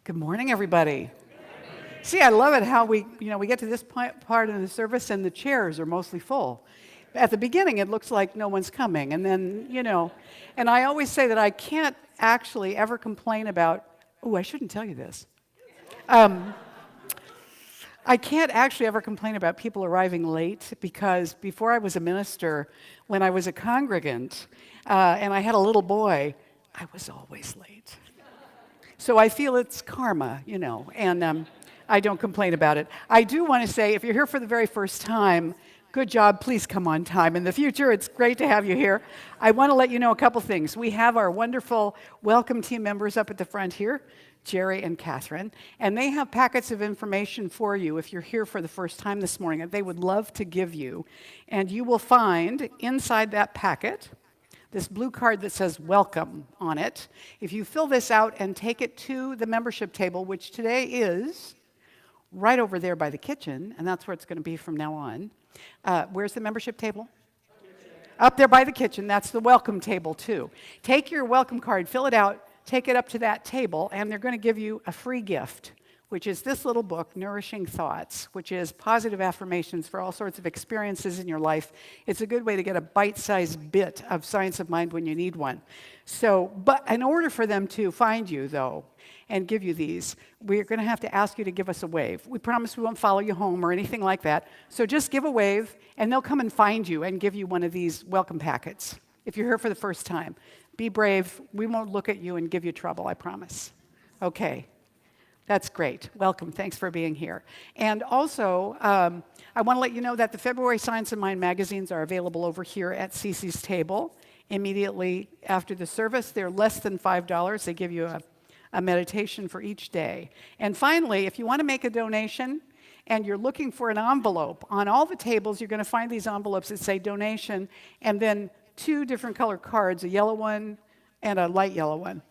Good morning, everybody. See, I love it how we get to this part of the service and the chairs are mostly full. At the beginning, it looks like no one's coming, and then, and I always say that I can't actually ever complain about, I shouldn't tell you this. I can't actually ever complain about people arriving late because before I was a minister, when I was a congregant, and I had a little boy, I was always late. So I feel it's karma, and I don't complain about it. I do want to say, if you're here for the very first time, good job, please come on time. In the future, it's great to have you here. I want to let you know a couple things. We have our wonderful welcome team members up at the front here, Jerry and Catherine, and they have packets of information for you if you're here for the first time this morning that they would love to give you. And you will find inside that packet this blue card that says welcome on it. If you fill this out and take it to the membership table, which today is right over there by the kitchen, and that's where it's going to be from now on. Where's the membership table? Up there by the kitchen. That's the welcome table, too. Take your welcome card, fill it out, take it up to that table, and they're going to give you a free gift, which is this little book, Nourishing Thoughts, which is positive affirmations for all sorts of experiences in your life. It's a good way to get a bite-sized bit of science of mind when you need one. So, but in order for them to find you, though, and give you these, we're going to have to ask you to give us a wave. We promise we won't follow you home or anything like that. So just give a wave, and they'll come and find you and give you one of these welcome packets if you're here for the first time. Be brave. We won't look at you and give you trouble, I promise. Okay. That's great. Welcome. Thanks for being here. And also, I want to let you know that the February Science of Mind magazines are available over here at Cece's table immediately after the service. They're less than $5. They give you a meditation for each day. And finally, if you want to make a donation and you're looking for an envelope, on all the tables you're going to find these envelopes that say donation and then two different color cards, a yellow one and a light yellow one.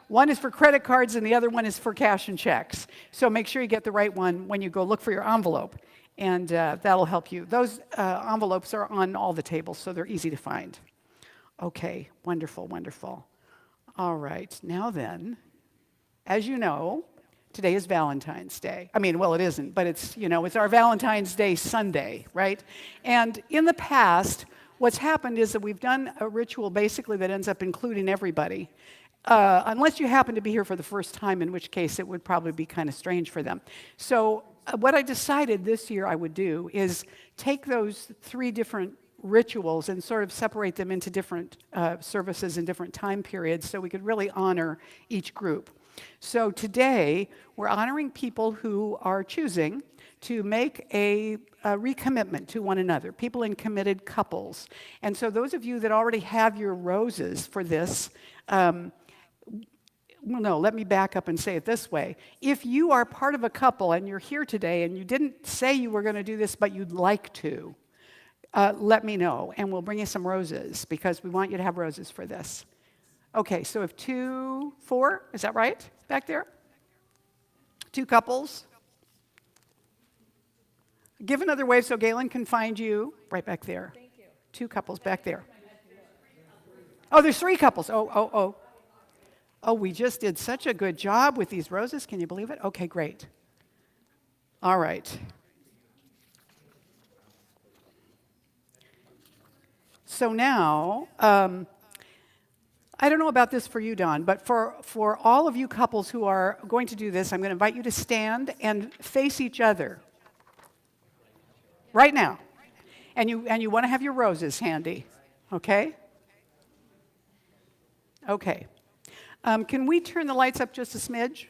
One is for credit cards and the other one is for cash and checks. So make sure you get the right one when you go look for your envelope, and that'll help you. Those envelopes are on all the tables, so they're easy to find. Okay, wonderful, wonderful. All right, now then, as you know, today is Valentine's Day. I mean, well, it isn't, but it's, it's our Valentine's Day Sunday, right? And in the past, what's happened is that we've done a ritual basically that ends up including everybody. Unless you happen to be here for the first time, in which case it would probably be kind of strange for them. So what I decided this year I would do is take those three different rituals and sort of separate them into different services and different time periods so we could really honor each group. So today we're honoring people who are choosing to make a recommitment to one another, people in committed couples. And so those of you that already have your roses for this, no, let me back up and say it this way. If you are part of a couple and you're here today and you didn't say you were going to do this, but you'd like to, let me know, and we'll bring you some roses because we want you to have roses for this. Okay, so if 2, 4, is that right? Back there? 2 couples. Give another wave so Gaelen can find you right back there. Thank you. 2 couples back there. Oh, there's 3 couples. Oh, we just did such a good job with these roses. Can you believe it? Okay, great. All right. So now, I don't know about this for you, Don, but for all of you couples who are going to do this, I'm going to invite you to stand and face each other right now. And you want to have your roses handy, okay? Okay. Can we turn the lights up just a smidge?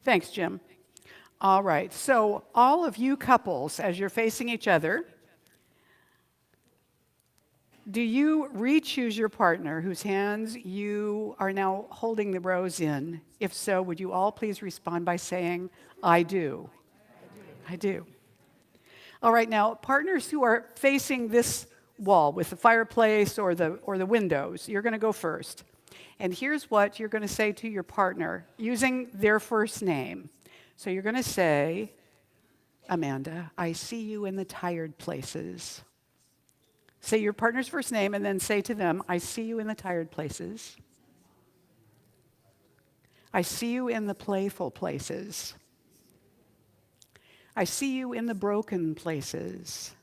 Thanks, Jim. All right. So all of you couples, as you're facing each other, do you re-choose your partner whose hands you are now holding the rose in? If so, would you all please respond by saying, I do. I do. All right. Now, partners who are facing this wall with the fireplace or the windows, you're going to go first. And here's what you're going to say to your partner using their first name. So you're going to say, Amanda, I see you in the tired places. Say your partner's first name and then say to them, I see you in the tired places. I see you in the playful places. I see you in the broken places.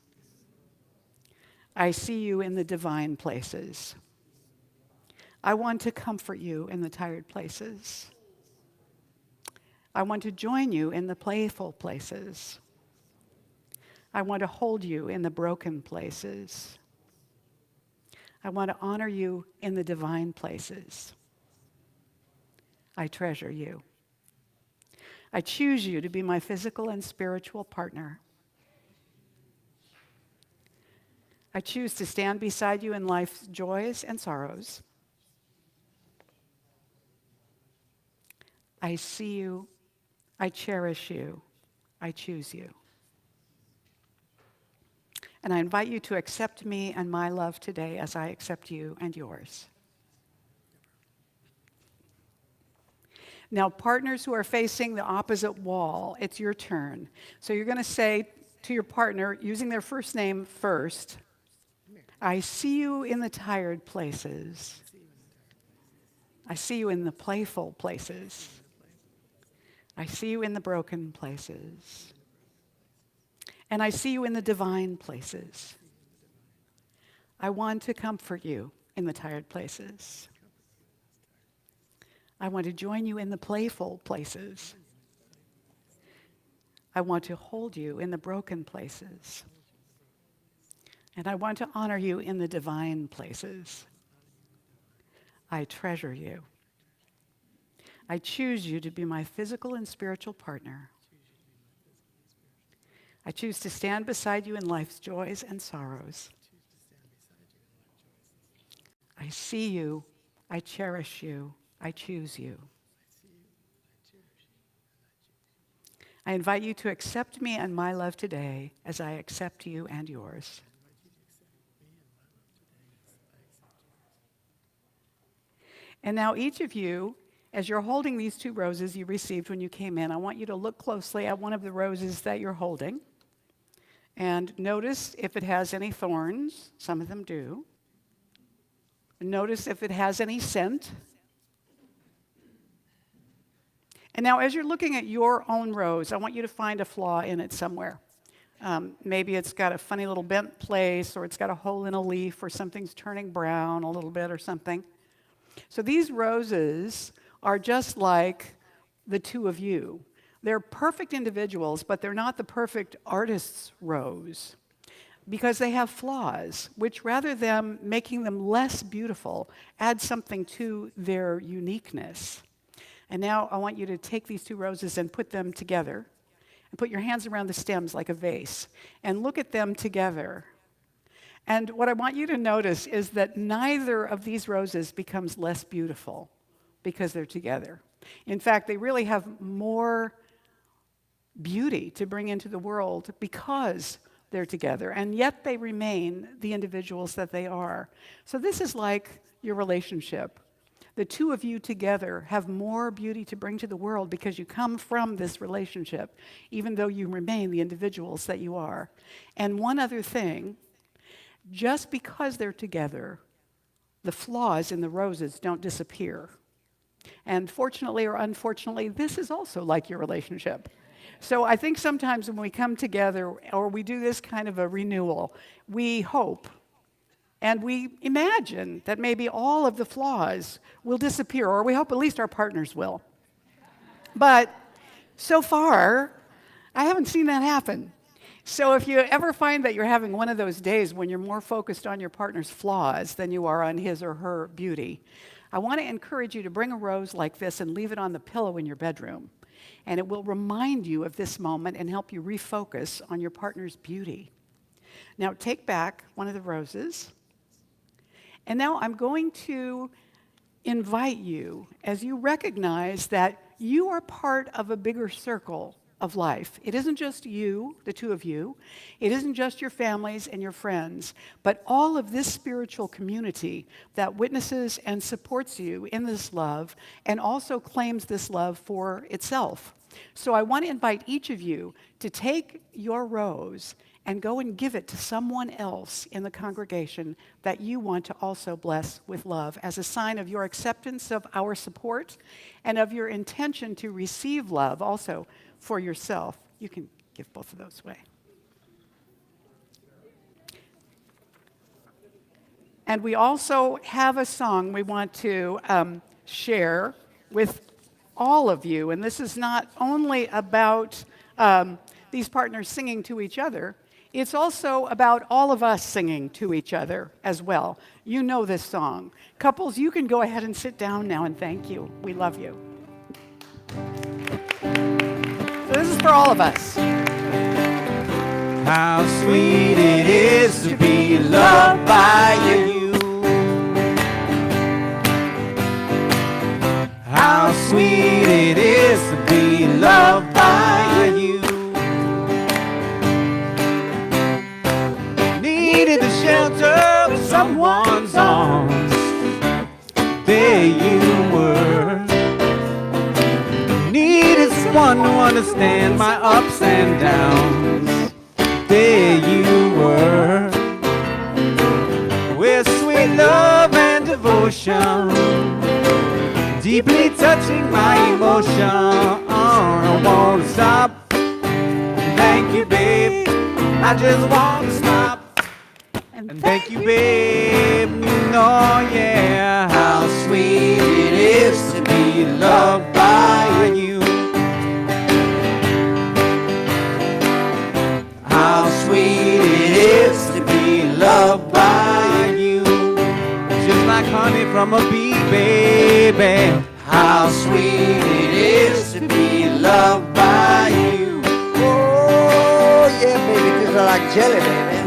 I see you in the divine places. I want to comfort you in the tired places. I want to join you in the playful places. I want to hold you in the broken places. I want to honor you in the divine places. I treasure you. I choose you to be my physical and spiritual partner. I choose to stand beside you in life's joys and sorrows. I see you. I cherish you. I choose you. And I invite you to accept me and my love today as I accept you and yours. Now, partners who are facing the opposite wall, it's your turn. So you're going to say to your partner, using their first name first, I see you in the tired places. I see you in the playful places. I see you in the broken places. And I see you in the divine places. I want to comfort you in the tired places. I want to join you in the playful places. I want to hold you in the broken places. And I want to honor you in the divine places. I treasure you. I choose you to be my physical and spiritual partner. I choose to stand beside you in life's joys and sorrows. I see you. I cherish you. I choose you. I invite you to accept me and my love today as I accept you and yours. And now each of you, as you're holding these 2 roses you received when you came in, I want you to look closely at one of the roses that you're holding and notice if it has any thorns. Some of them do. Notice if it has any scent. And now as you're looking at your own rose, I want you to find a flaw in it somewhere. Maybe it's got a funny little bent place, or it's got a hole in a leaf, or something's turning brown a little bit or something. So these roses are just like the 2 of you. They're perfect individuals, but they're not the perfect artist's rose because they have flaws, which rather than making them less beautiful, add something to their uniqueness. And now I want you to take these 2 roses and put them together and put your hands around the stems like a vase and look at them together. And what I want you to notice is that neither of these roses becomes less beautiful because they're together. In fact, they really have more beauty to bring into the world because they're together, and yet they remain the individuals that they are. So this is like your relationship. The 2 of you together have more beauty to bring to the world because you come from this relationship, even though you remain the individuals that you are. And one other thing, just because they're together, the flaws in the roses don't disappear. And fortunately or unfortunately, this is also like your relationship. So I think sometimes when we come together or we do this kind of a renewal, we hope and we imagine that maybe all of the flaws will disappear, or we hope at least our partners will. But so far, I haven't seen that happen. So if you ever find that you're having one of those days when you're more focused on your partner's flaws than you are on his or her beauty, I want to encourage you to bring a rose like this and leave it on the pillow in your bedroom. And it will remind you of this moment and help you refocus on your partner's beauty. Now take back one of the roses. And now I'm going to invite you, as you recognize that you are part of a bigger circle of life. It isn't just you, the 2 of you. It isn't just your families and your friends, but all of this spiritual community that witnesses and supports you in this love and also claims this love for itself. So I want to invite each of you to take your rose and go and give it to someone else in the congregation that you want to also bless with love as a sign of your acceptance of our support and of your intention to receive love also for yourself. You can give both of those away. And we also have a song we want to share with all of you. And this is not only about these partners singing to each other, it's also about all of us singing to each other as well. You know this song. Couples, you can go ahead and sit down now and thank you. We love you. So this is for all of us. How sweet it is to be loved by you. How sweet it is to be loved by you. Needed the shelter of someone's arms. There you were. Needed someone to understand my ups and downs. There you were. With sweet love and devotion, deeply touching my emotion. I won't stop. Thank you, babe. I just won't stop. And thank you, babe. No, yeah. How sweet it is to be loved by you. How sweet it is to be loved by you. Just like honey from a bee, baby. How sweet it is to be loved by you. Oh, yeah, baby, just like jelly, baby.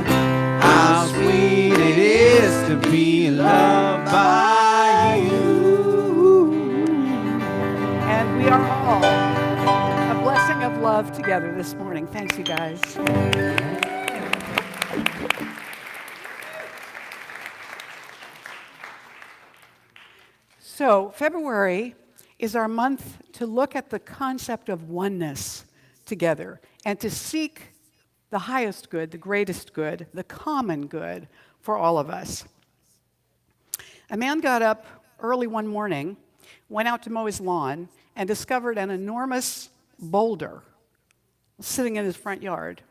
How sweet it is to be loved by you. And we are all a blessing of love together this morning. Thanks, you guys. So, February is our month to look at the concept of oneness together and to seek the highest good, the greatest good, the common good for all of us. A man got up early one morning, went out to mow his lawn, and discovered an enormous boulder sitting in his front yard.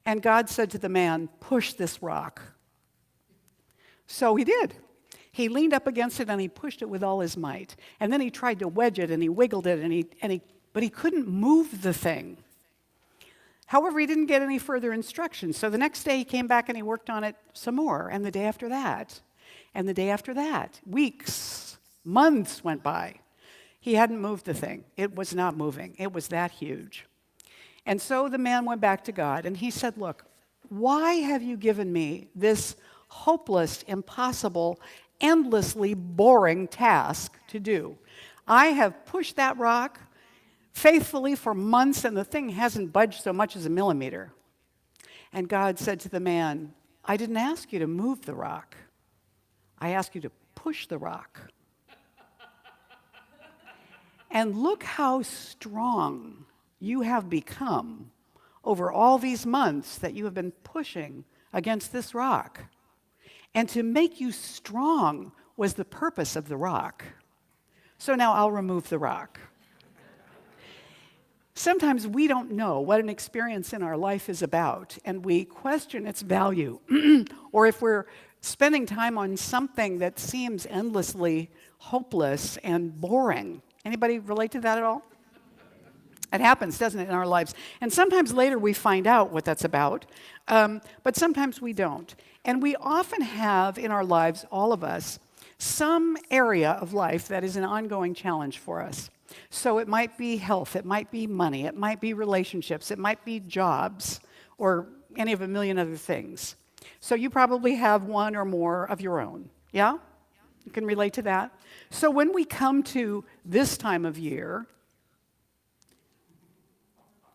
And God said to the man, "Push this rock." So he did. He leaned up against it and he pushed it with all his might. And then he tried to wedge it and he wiggled it but he couldn't move the thing. However, he didn't get any further instructions. So the next day he came back and he worked on it some more. And the day after that. And the day after that. Weeks, months went by. He hadn't moved the thing. It was not moving. It was that huge. And so the man went back to God and he said, "Look, why have you given me this hopeless, impossible, endlessly boring task to do? I have pushed that rock faithfully for months and the thing hasn't budged so much as a millimeter." And God said to the man, "I didn't ask you to move the rock. I asked you to push the rock. And look how strong you have become over all these months that you have been pushing against this rock. And to make you strong was the purpose of the rock. So now I'll remove the rock." Sometimes we don't know what an experience in our life is about, and we question its value. Or if we're spending time on something that seems endlessly hopeless and boring. Anybody relate to that at all? It happens, doesn't it, in our lives? And sometimes later we find out what that's about, but sometimes we don't. And we often have in our lives, all of us, some area of life that is an ongoing challenge for us. So it might be health, it might be money, it might be relationships, it might be jobs, or any of a million other things. So you probably have one or more of your own, yeah? You can relate to that? So when we come to this time of year,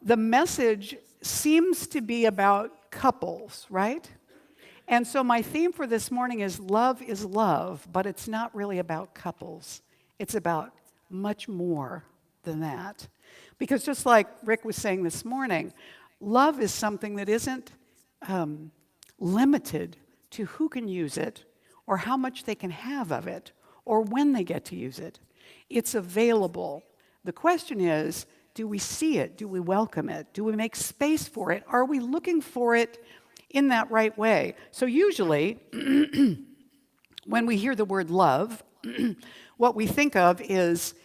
the message seems to be about couples, right? And so my theme for this morning is love, but it's not really about couples. It's about much more than that. Because just like Rick was saying this morning, Love is something that isn't limited to who can use it or how much they can have of it or when they get to use it. It's available. The question is, do we see it? Do we welcome it? Do we make space for it? Are we looking for it in that right way? So usually, when we hear the word love, what we think of is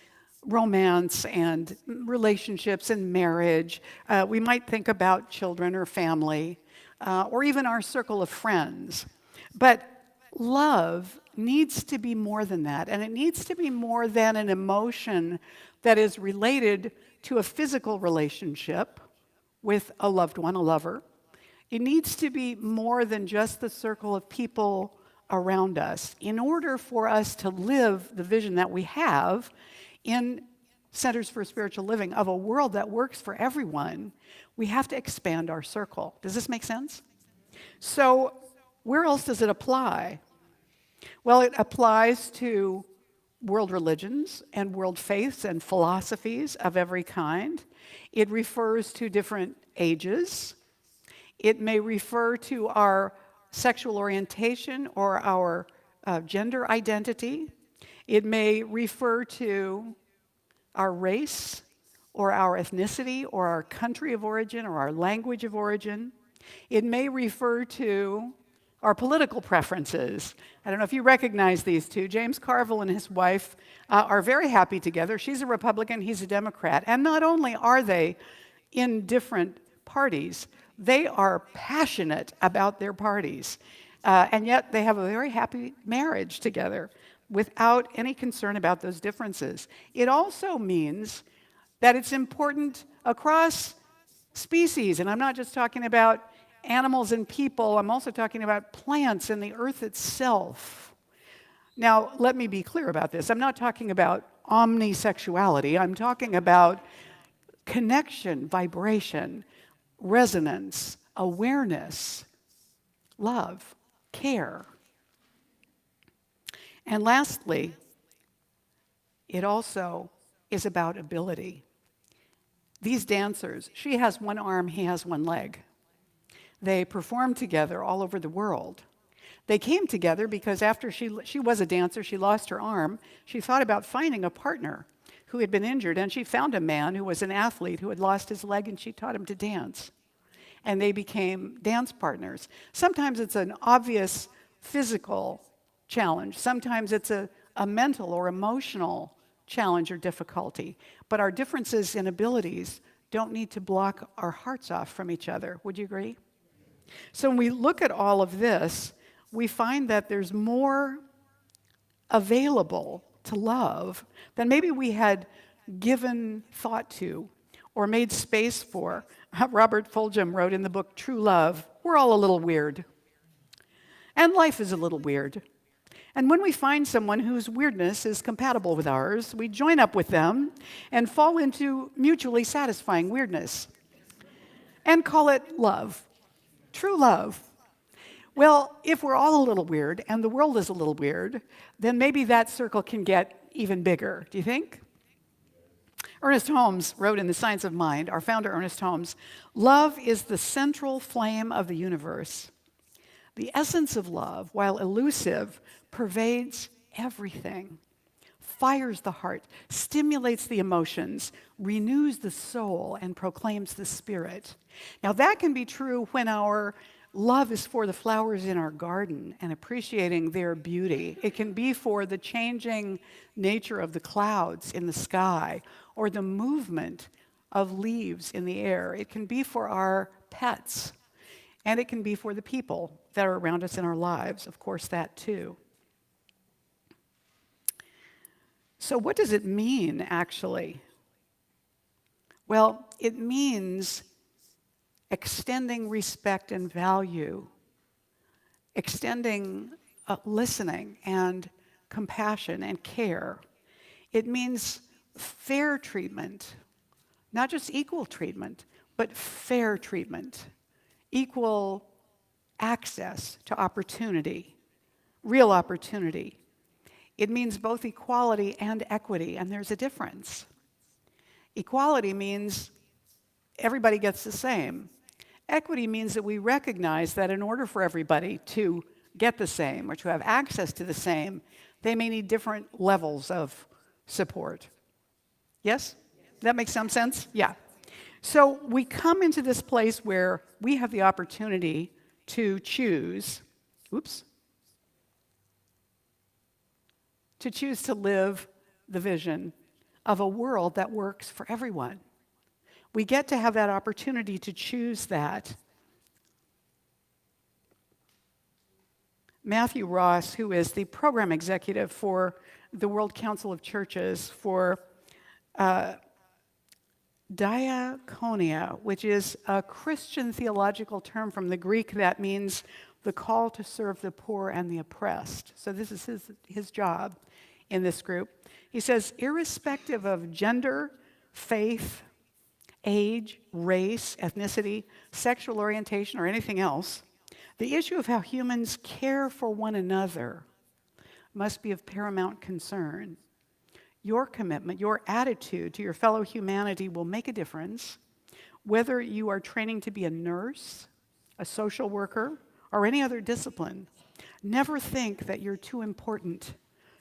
romance and relationships and marriage. We might think about children or family, or even our circle of friends. But love needs to be more than that, and it needs to be more than an emotion that is related to a physical relationship with a loved one, a lover. It needs to be more than just the circle of people around us. In order for us to live the vision that we have in Centers for Spiritual Living of a world that works for everyone, we have to expand our circle. Does this make sense? So where else does it apply? Well, it applies to world religions and world faiths and philosophies of every kind. It refers to different ages. It may refer to our sexual orientation or our gender identity. It may refer to our race or our ethnicity or our country of origin or our language of origin. It may refer to our political preferences. I don't know if you recognize these two. James Carville and his wife are very happy together. She's a Republican, he's a Democrat. And not only are they in different parties, they are passionate about their parties. And yet they have a very happy marriage together without any concern about those differences. It also means that it's important across species, and I'm not just talking about animals and people, I'm also talking about plants and the earth itself. Now, let me be clear about this. I'm not talking about omnisexuality. I'm talking about connection, vibration, resonance, awareness, love, care. And lastly, it also is about ability. These dancers, she has one arm, he has one leg. They performed together all over the world. They came together because after she was a dancer, she lost her arm. She thought about finding a partner who had been injured, and she found a man who was an athlete who had lost his leg, and she taught him to dance. And they became dance partners. Sometimes it's an obvious physical challenge. Sometimes it's a mental or emotional challenge or difficulty. But our differences in abilities don't need to block our hearts off from each other. Would you agree? So when we look at all of this, we find that there's more available to love than maybe we had given thought to or made space for. Robert Fulghum wrote in the book True Love, we're all a little weird. And life is a little weird. And when we find someone whose weirdness is compatible with ours, we join up with them and fall into mutually satisfying weirdness and call it love. True love. Well, if we're all a little weird and the world is a little weird, then maybe that circle can get even bigger. Do you think? Ernest Holmes wrote in The Science of Mind, our founder Ernest Holmes, love is the central flame of the universe. The essence of love, while elusive, pervades everything, fires the heart, stimulates the emotions, renews the soul, and proclaims the spirit. Now that can be true when our love is for the flowers in our garden and appreciating their beauty. It can be for the changing nature of the clouds in the sky or the movement of leaves in the air. It can be for our pets, and it can be for the people that are around us in our lives, of course, that too. So what does it mean, actually? Well, it means extending respect and value, extending listening and compassion and care. It means fair treatment, not just equal treatment, but fair treatment, equal access to opportunity, real opportunity. It means both equality and equity, and there's a difference. Equality means everybody gets the same. Equity means that we recognize that in order for everybody to get the same or to have access to the same, they may need different levels of support. Yes? That makes some sense? Yeah. So we come into this place where we have the opportunity to choose, to choose to live the vision of a world that works for everyone. We get to have that opportunity to choose that. Matthew Ross, who is the program executive for the World Council of Churches for diakonia, which is a Christian theological term from the Greek that means the call to serve the poor and the oppressed. So this is his job in this group. He says, irrespective of gender, faith, age, race, ethnicity, sexual orientation, or anything else, the issue of how humans care for one another must be of paramount concern. Your commitment, your attitude to your fellow humanity will make a difference, whether you are training to be a nurse, a social worker, or any other discipline. Never think that you're too important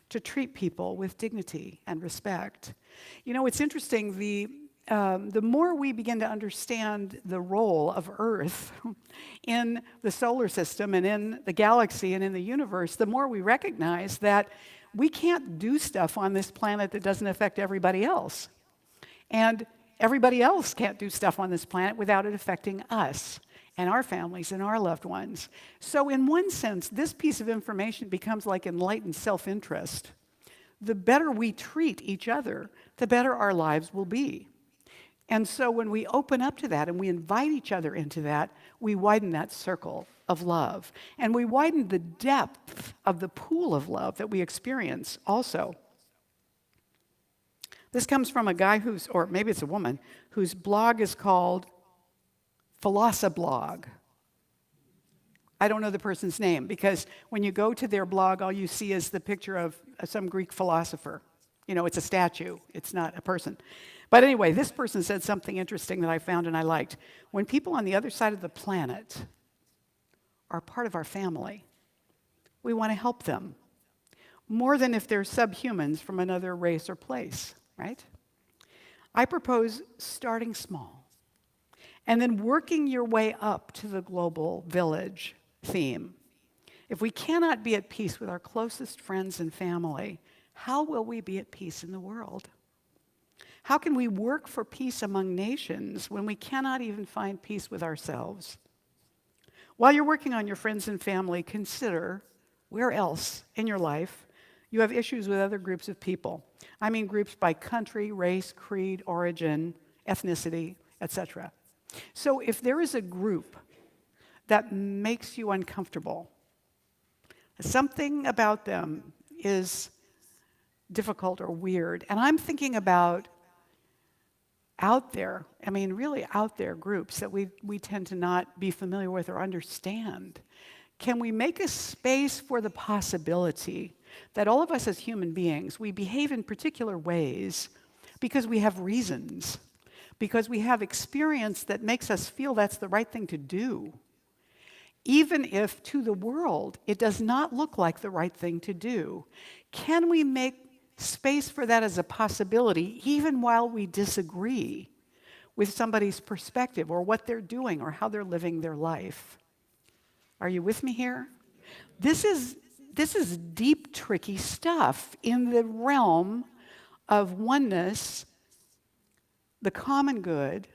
to treat people with dignity and respect. You know, it's interesting, the more we begin to understand the role of Earth in the solar system and in the galaxy and in the universe, the more we recognize that we can't do stuff on this planet that doesn't affect everybody else. And everybody else can't do stuff on this planet without it affecting us and our families and our loved ones. So in one sense, this piece of information becomes like enlightened self-interest. The better we treat each other, the better our lives will be. And so when we open up to that and we invite each other into that, we widen that circle of love. And we widen the depth of the pool of love that we experience also. This comes from a guy who's, or maybe it's a woman, whose blog is called Philossoblog. I don't know the person's name because when you go to their blog, all you see is the picture of some Greek philosopher. You know, it's a statue, it's not a person. But anyway, this person said something interesting that I found and I liked. When people on the other side of the planet are part of our family, we want to help them more than if they're subhumans from another race or place, right? I propose starting small and then working your way up to the global village theme. If we cannot be at peace with our closest friends and family, how will we be at peace in the world? How can we work for peace among nations when we cannot even find peace with ourselves? While you're working on your friends and family, consider where else in your life you have issues with other groups of people. I mean groups by country, race, creed, origin, ethnicity, etc. So if there is a group that makes you uncomfortable, something about them is difficult or weird, and I'm thinking about out there, I mean really out there groups that we tend to not be familiar with or understand. Can we make a space for the possibility that all of us as human beings, we behave in particular ways because we have reasons, because we have experience that makes us feel that's the right thing to do, even if to the world it does not look like the right thing to do? Can we make space for that as a possibility, even while we disagree with somebody's perspective or what they're doing or how they're living their life? Are you with me here? This is deep, tricky stuff in the realm of oneness, the common good,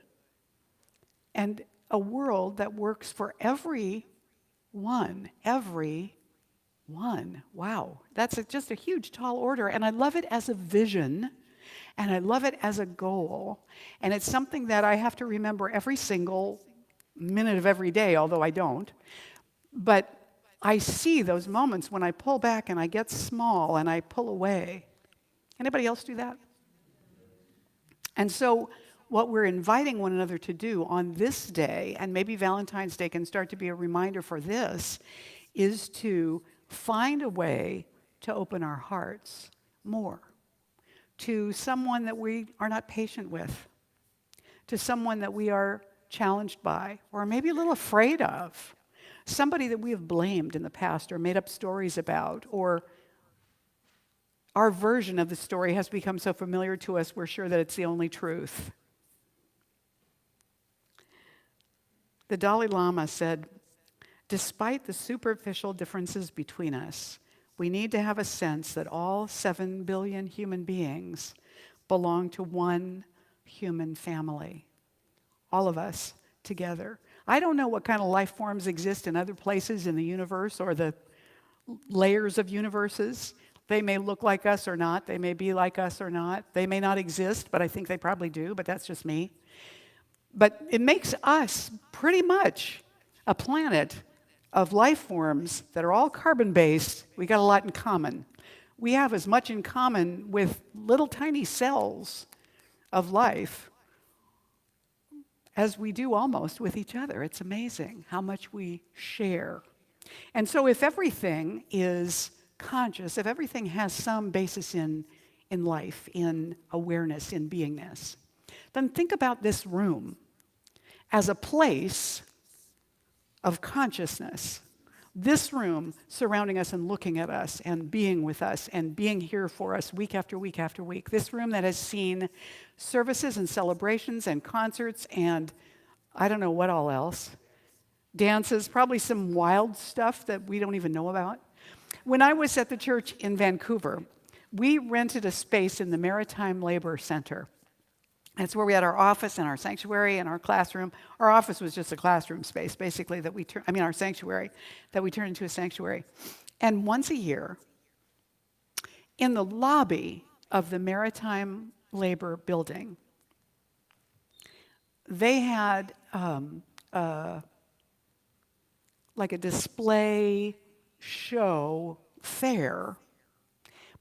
and a world that works for everyone. Wow, that's just a huge, tall order, and I love it as a vision, and I love it as a goal, and it's something that I have to remember every single minute of every day, although I don't. But I see those moments when I pull back and I get small and I pull away. Anybody else do that? And so what we're inviting one another to do on this day, and maybe Valentine's Day can start to be a reminder for this, is to find a way to open our hearts more to someone that we are not patient with, to someone that we are challenged by, or maybe a little afraid of. Somebody that we have blamed in the past or made up stories about, or our version of the story has become so familiar to us, we're sure that it's the only truth. The Dalai Lama said, despite the superficial differences between us, we need to have a sense that all 7 billion human beings belong to one human family. All of us together. I don't know what kind of life forms exist in other places in the universe or the layers of universes. They may look like us or not. They may be like us or not. They may not exist, but I think they probably do, but that's just me. But it makes us pretty much a planet of life forms that are all carbon-based. We got a lot in common. We have as much in common with little tiny cells of life as we do almost with each other. It's amazing how much we share. And so if everything is conscious, if everything has some basis in life, in awareness, in beingness, then think about this room as a place of consciousness. This room surrounding us and looking at us and being with us and being here for us week after week after week. This room that has seen services and celebrations and concerts and I don't know what all else. Dances, probably some wild stuff that we don't even know about. When I was at the church in Vancouver, we rented a space in the Maritime Labor Center. That's where we had our office and our sanctuary and our classroom. Our office was just a classroom space, basically, our sanctuary, that we turned into a sanctuary. And once a year, in the lobby of the Maritime Labor Building, they had like a display show fair.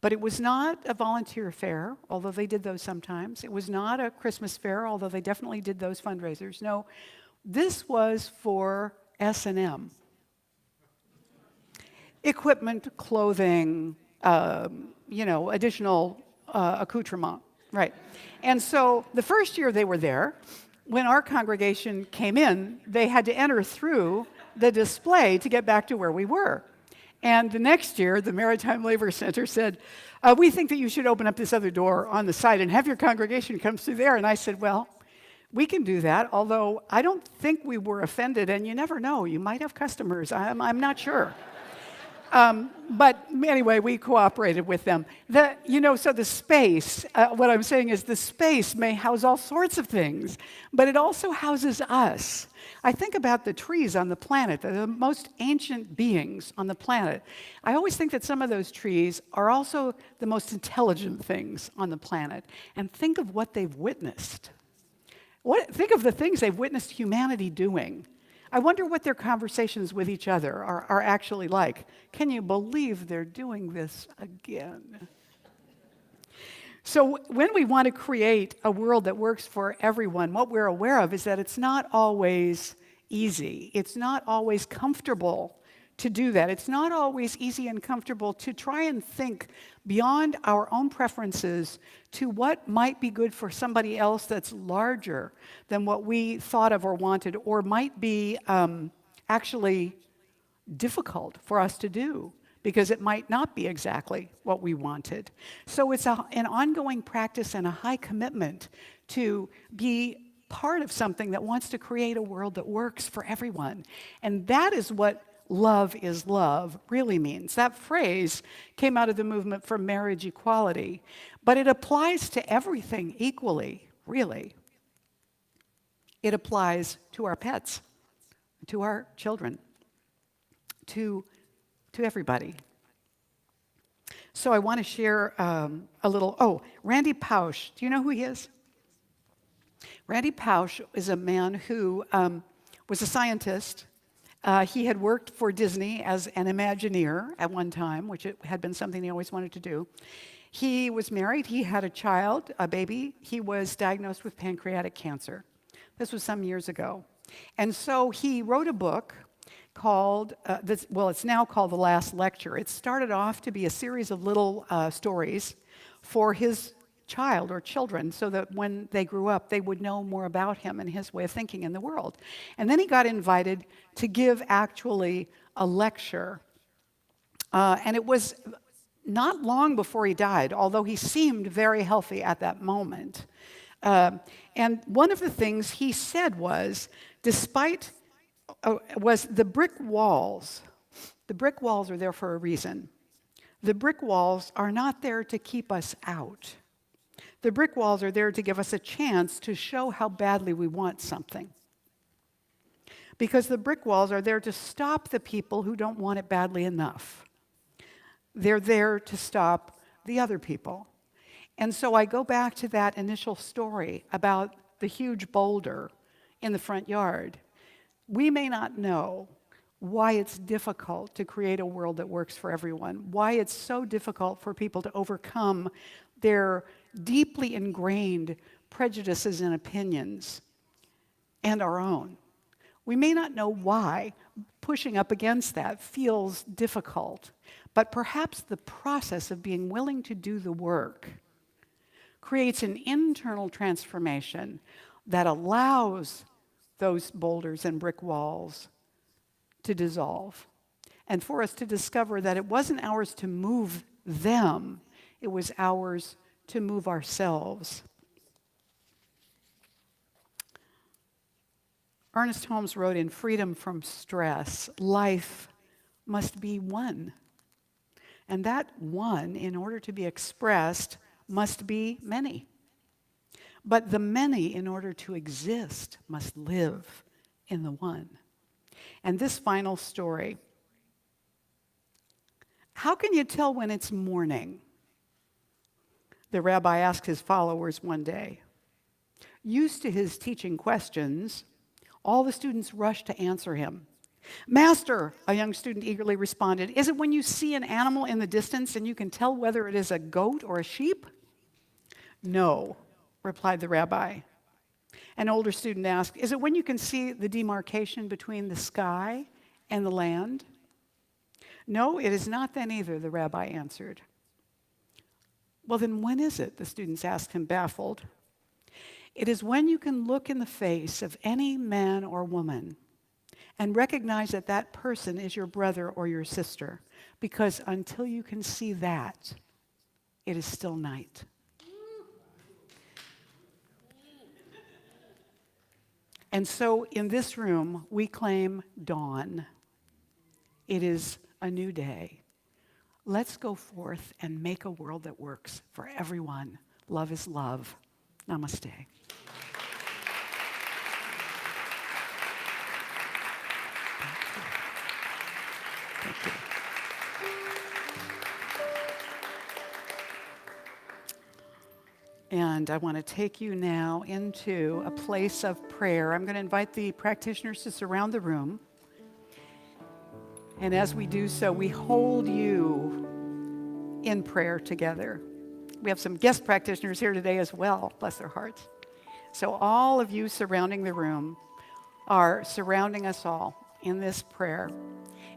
But it was not a volunteer fair, although they did those sometimes. It was not a Christmas fair, although they definitely did those fundraisers. No, this was for S&M. Equipment, clothing, additional accoutrement, right. And so the first year they were there, when our congregation came in, they had to enter through the display to get back to where we were. And the next year, the Maritime Labor Center said, we think that you should open up this other door on the side and have your congregation come through there. And I said, well, we can do that, although I don't think we were offended, and you never know. You might have customers. I'm not sure. But anyway, we cooperated with them. So the space, what I'm saying is the space may house all sorts of things, but it also houses us. I think about the trees on the planet, the most ancient beings on the planet. I always think that some of those trees are also the most intelligent things on the planet. And think of what they've witnessed. Think of the things they've witnessed humanity doing. I wonder what their conversations with each other are actually like. Can you believe they're doing this again? So when we want to create a world that works for everyone, what we're aware of is that it's not always easy. It's not always comfortable to do that. It's not always easy and comfortable to try and think beyond our own preferences to what might be good for somebody else that's larger than what we thought of or wanted, or might be actually difficult for us to do, because it might not be exactly what we wanted. So it's an ongoing practice and a high commitment to be part of something that wants to create a world that works for everyone. And that is what love is love really means. That phrase came out of the movement for marriage equality, but it applies to everything equally, really. It applies to our pets, to our children, to everybody. So I want to share a little, Randy Pausch. Do you know who he is? Randy Pausch is a man who was a scientist. He had worked for Disney as an Imagineer at one time, which had been something he always wanted to do. He was married. He had a child, a baby. He was diagnosed with pancreatic cancer. This was some years ago. And so he wrote a book called, it's now called The Last Lecture. It started off to be a series of little stories for his child or children so that when they grew up, they would know more about him and his way of thinking in the world. And then he got invited to give actually a lecture. And it was not long before he died, although he seemed very healthy at that moment. And one of the things he said was, was the brick walls are there for a reason. The brick walls are not there to keep us out. The brick walls are there to give us a chance to show how badly we want something. Because the brick walls are there to stop the people who don't want it badly enough. They're there to stop the other people. And so I go back to that initial story about the huge boulder in the front yard. We may not know why it's difficult to create a world that works for everyone, why it's so difficult for people to overcome their deeply ingrained prejudices and opinions and our own. We may not know why pushing up against that feels difficult, but perhaps the process of being willing to do the work creates an internal transformation that allows those boulders and brick walls to dissolve, and for us to discover that it wasn't ours to move them, it was ours to move ourselves. Ernest Holmes wrote in Freedom from Stress, life must be one. And that one, in order to be expressed, must be many. But the many, in order to exist, must live in the one. And this final story. How can you tell when it's morning? The rabbi asked his followers one day. Used to his teaching questions, all the students rushed to answer him. Master, a young student eagerly responded, is it when you see an animal in the distance and you can tell whether it is a goat or a sheep? No, replied the rabbi. An older student asked, is it when you can see the demarcation between the sky and the land? No, it is not then either, the rabbi answered. Well, then when is it? The students asked him, baffled. It is when you can look in the face of any man or woman and recognize that that person is your brother or your sister, because until you can see that, it is still night. And so in this room, we claim dawn. It is a new day. Let's go forth and make a world that works for everyone. Love is love. Namaste. Thank you. And I want to take you now into a place of prayer. I'm going to invite the practitioners to surround the room. And as we do so, we hold you in prayer together. We have some guest practitioners here today as well, bless their hearts. So all of you surrounding the room are surrounding us all in this prayer.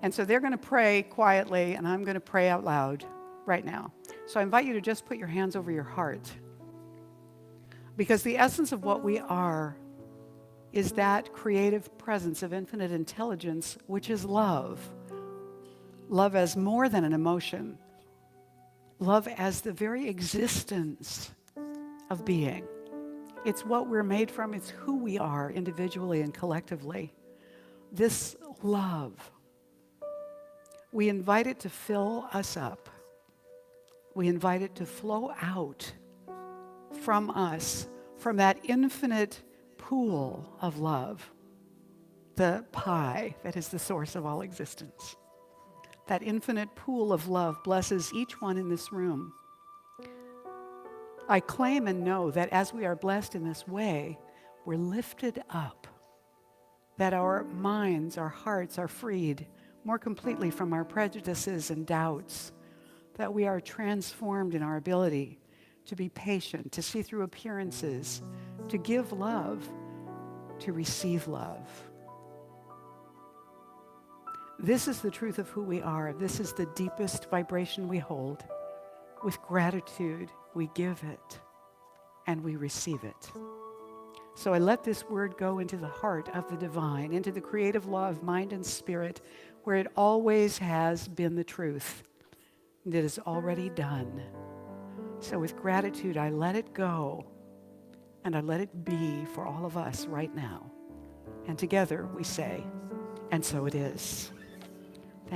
And so they're going to pray quietly, and I'm going to pray out loud right now. So I invite you to just put your hands over your heart. Because the essence of what we are is that creative presence of infinite intelligence, which is love. Love as more than an emotion. Love as the very existence of being. It's what we're made from. It's who we are individually and collectively. This love, we invite it to fill us up. We invite it to flow out from us, from that infinite pool of love, the Pi that is the source of all existence. That infinite pool of love blesses each one in this room. I claim and know that as we are blessed in this way, we're lifted up, that our minds, our hearts are freed more completely from our prejudices and doubts, that we are transformed in our ability to be patient, to see through appearances, to give love, to receive love. This is the truth of who we are. This is the deepest vibration we hold. With gratitude, we give it. and we receive it. So I let this word go into the heart of the divine, into the creative law of mind and spirit, where it always has been the truth. And it is already done. So with gratitude, I let it go, and I let it be for all of us right now. And together we say, and so it is.